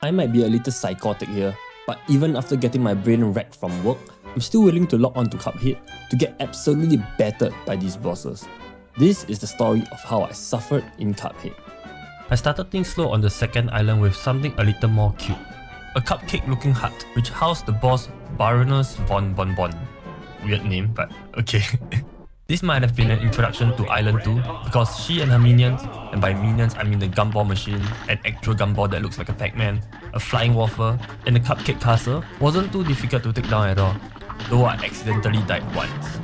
I might be a little psychotic here, but even after getting my brain wrecked from work, I'm still willing to log on to Cuphead to get absolutely battered by these bosses. This is the story of how I suffered in Cuphead. I started things slow on the second island with something a little more cute. A cupcake looking hut which housed the boss Baroness von Bonbon. Weird name, but okay. This might have been an introduction to Island 2 because she and her minions, and by minions I mean the gumball machine, an actual gumball that looks like a Pac-Man, a flying waffle, and a cupcake castle wasn't too difficult to take down at all, though I accidentally died once.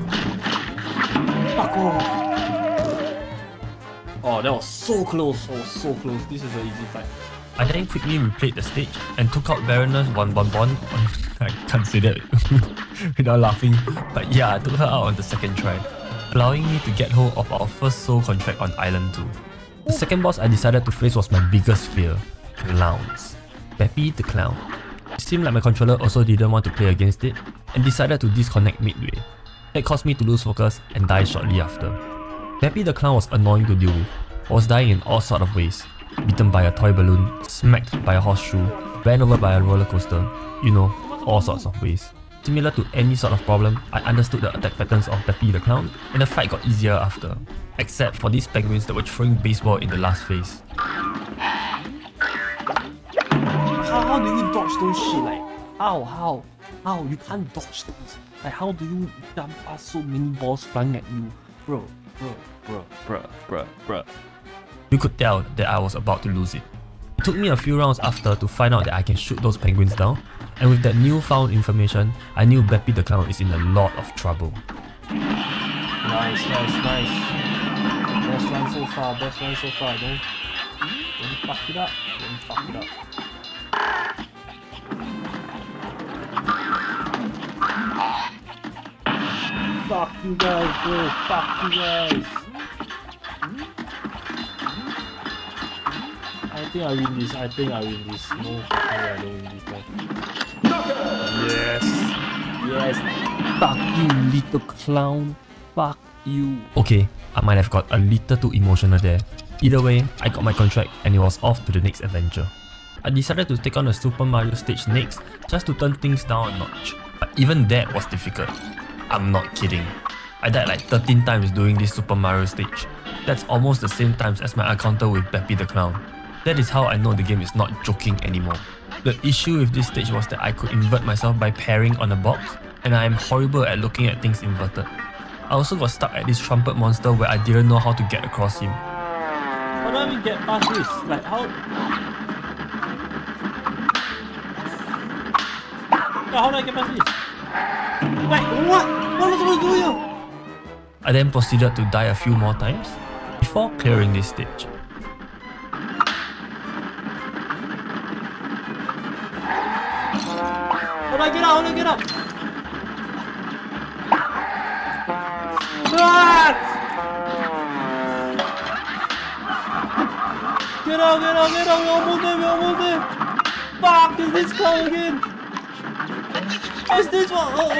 Fuck off! Oh, that was so close, This is an easy fight. I then quickly replayed the stage and took out Baroness von Bonbon. I can't say that without laughing, but yeah, I took her out on the second try, allowing me to get hold of our first soul contract on Island 2. The second boss I decided to face was my biggest fear, clowns. Peppy the Clown. It seemed like my controller also didn't want to play against it and decided to disconnect midway. That caused me to lose focus and die shortly after. Peppy the Clown was annoying to deal with. I was dying in all sorts of ways. Beaten by a toy balloon, smacked by a horseshoe, ran over by a roller coaster, you know, all sorts of ways. Similar to any sort of problem, I understood the attack patterns of Peppy the Clown, and the fight got easier after. Except for these penguins that were throwing baseball in the last phase. How do you dodge those shit? Like, how? You can't dodge those. Like, how do you jump past so many balls flying at you? Bro. You could tell that I was about to lose it. It took me a few rounds after to find out that I can shoot those penguins down, and with that newfound information, I knew Peppy the Clown is in a lot of trouble. Nice. Best one so far. Don't fuck it up. Fuck you guys, bro. Fuck you guys. I think I win this. No fucking way I don't win this one. Yes. Fuck you, little clown. Fuck you. Okay, I might have got a little too emotional there. Either way, I got my contract and it was off to the next adventure. I decided to take on a Super Mario stage next just to turn things down a notch. But even that was difficult. I'm not kidding. I died like 13 times doing this Super Mario stage. That's almost the same times as my encounter with Peppy the Clown. That is how I know the game is not joking anymore. The issue with this stage was that I could invert myself by parrying on a box, and I am horrible at looking at things inverted. I also got stuck at this trumpet monster where I didn't know how to get across him. How do I even get past this? Like, how do I get past this? Like, what? What am I supposed to do here? I then proceeded to die a few more times before clearing this stage. How do I get out? What? Get out, we're almost there. Fuck, is this clown again? What's this one? Oh.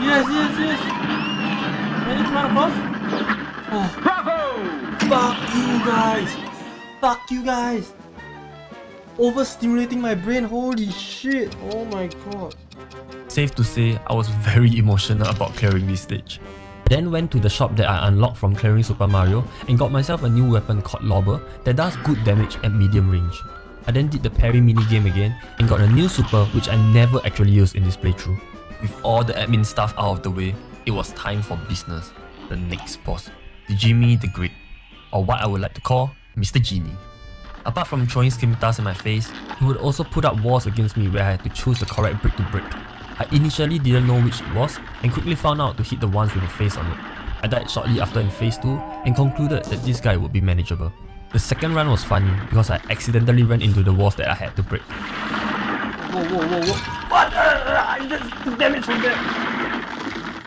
Yes. Can you run across? Oh. Bravo! Fuck you guys! Overstimulating my brain, holy shit! Oh my god. Safe to say, I was very emotional about clearing this stage. I then went to the shop that I unlocked from clearing Super Mario and got myself a new weapon called Lobber that does good damage at medium range. I then did the parry minigame again and got a new super which I never actually used in this playthrough. With all the admin stuff out of the way, it was time for business. The next boss, the Jimmy the Great, or what I would like to call Mr. Genie. Apart from throwing scimitars in my face, he would also put up walls against me where I had to choose the correct brick to break. I initially didn't know which it was and quickly found out to hit the ones with a face on it. I died shortly after in phase 2 and concluded that this guy would be manageable. The second run was funny because I accidentally ran into the walls that I had to break. Whoa. What? I'm just damaged from there.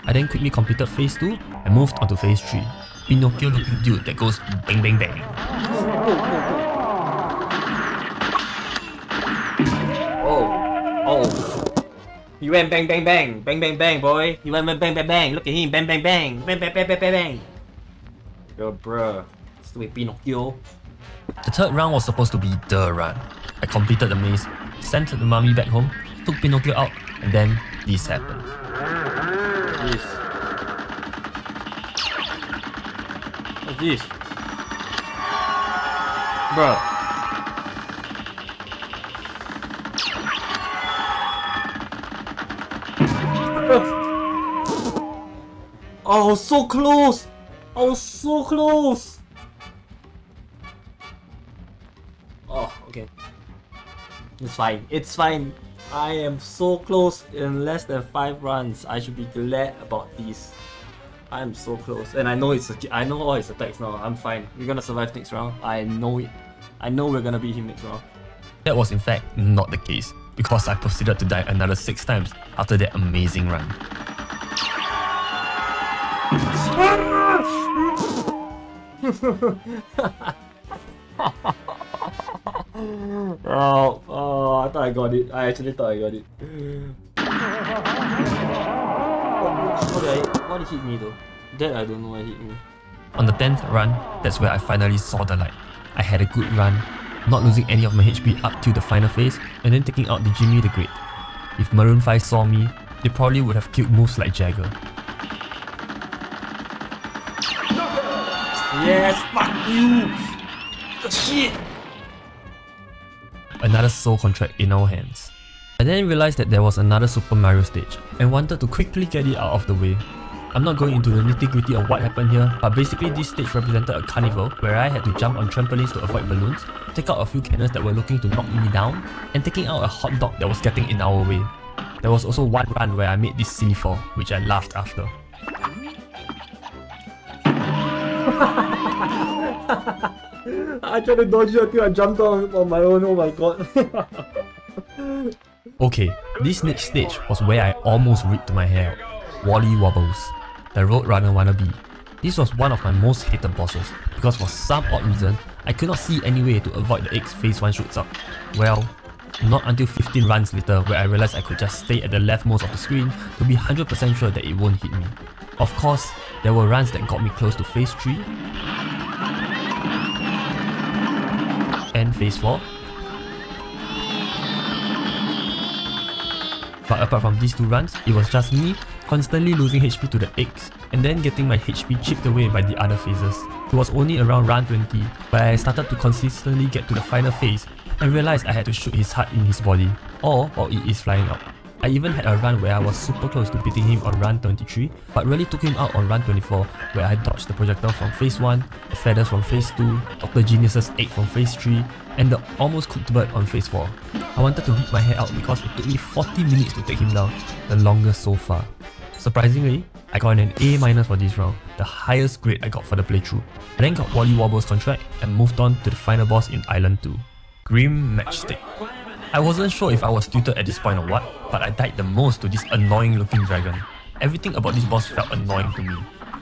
I then quickly completed phase 2 and moved on to phase 3. Pinocchio looking dude that goes bang bang bang. Oh. You went bang bang bang, boy. You went bang bang bang. Look at him, bang bang bang. Yo, bruh. with Pinocchio. The third round was supposed to be the run. I completed the maze, sent the mummy back home, took Pinocchio out, and then this happened. What's this? Bruh. Oh, so close! I was so close! Oh, okay. It's fine. It's fine. I am so close in less than 5 runs. I should be glad about this. I am so close. And I know I know all his attacks now. I'm fine. We're gonna survive next round. I know it. I know we're gonna beat him next round. That was in fact not the case, because I proceeded to die another 6 times after that amazing run. Oh, I thought I got it. I actually thought I got it. What did hit me though? That I don't know what hit me. On the 10th run, that's where I finally saw the light. I had a good run, not losing any of my HP up to the final phase, and then taking out the Jimmy the Great. If Maroon 5 saw me, they probably would have killed moves like Jagger. Yes, fuck you! Shit! Another soul contract in our hands. I then realized that there was another Super Mario stage, and wanted to quickly get it out of the way. I'm not going into the nitty-gritty of what happened here, but basically this stage represented a carnival where I had to jump on trampolines to avoid balloons, take out a few cannons that were looking to knock me down, and taking out a hot dog that was getting in our way. There was also one run where I made this silly fall, which I laughed after. I tried to dodge it until I jumped on my own, oh my god. Okay, this next stage was where I almost ripped my hair out. Wally Wobbles, the Roadrunner wannabe. This was one of my most hated bosses, because for some odd reason, I could not see any way to avoid the X phase 1 shoots up. Well, not until 15 runs later where I realized I could just stay at the leftmost of the screen to be 100% sure that it won't hit me. Of course, there were runs that got me close to phase 3 and phase 4. But apart from these 2 runs, it was just me constantly losing HP to the X and then getting my HP chipped away by the other phases. It was only around run 20 where I started to consistently get to the final phase and realized I had to shoot his heart in his body, or it is flying out. I even had a run where I was super close to beating him on run 23, but really took him out on run 24 where I dodged the projectile from phase 1, the feathers from phase 2, Dr. Genius's egg from phase 3, and the almost cooked bird on phase 4. I wanted to rip my hair out because it took me 40 minutes to take him down, the longest so far. Surprisingly, I got an A- for this round, the highest grade I got for the playthrough. I then got Wally Wobble's contract and moved on to the final boss in Island 2, Grim Matchstick. I wasn't sure if I was tilted at this point or what, but I died the most to this annoying looking dragon. Everything about this boss felt annoying to me.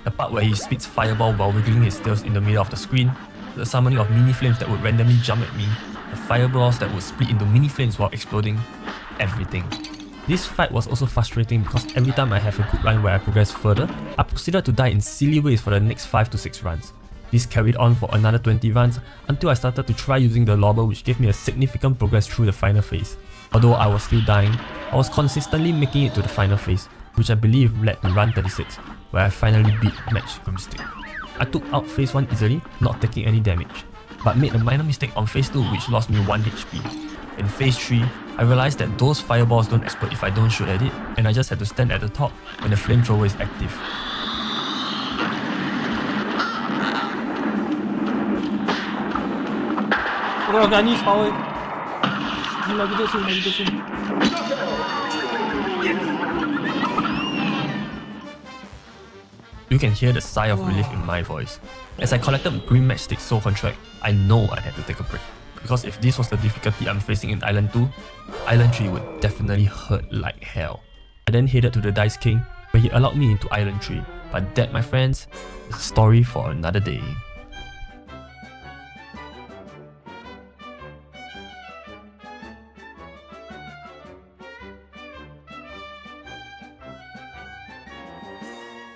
The part where he spits fireball while wiggling his tails in the middle of the screen, the summoning of mini flames that would randomly jump at me, the fireballs that would split into mini flames while exploding, everything. This fight was also frustrating because every time I have a good run where I progress further, I proceeded to die in silly ways for the next 5 to 6 runs. This carried on for another 20 runs until I started to try using the lobber, which gave me a significant progress through the final phase. Although I was still dying, I was consistently making it to the final phase, which I believe led to run 36, where I finally beat Match Grimstick. I took out phase 1 easily, not taking any damage, but made a minor mistake on phase 2 which lost me 1 HP. In phase 3, I realized that those fireballs don't explode if I don't shoot at it, and I just had to stand at the top when the flamethrower is active. I need power. Lagi tu. You can hear the sigh of relief in my voice. As I collected Green Matchstick's soul contract, I know I had to take a break. Because if this was the difficulty I'm facing in Island 2, Island 3 would definitely hurt like hell. I then headed to the Dice King, where he allowed me into Island 3. But that, my friends, is a story for another day.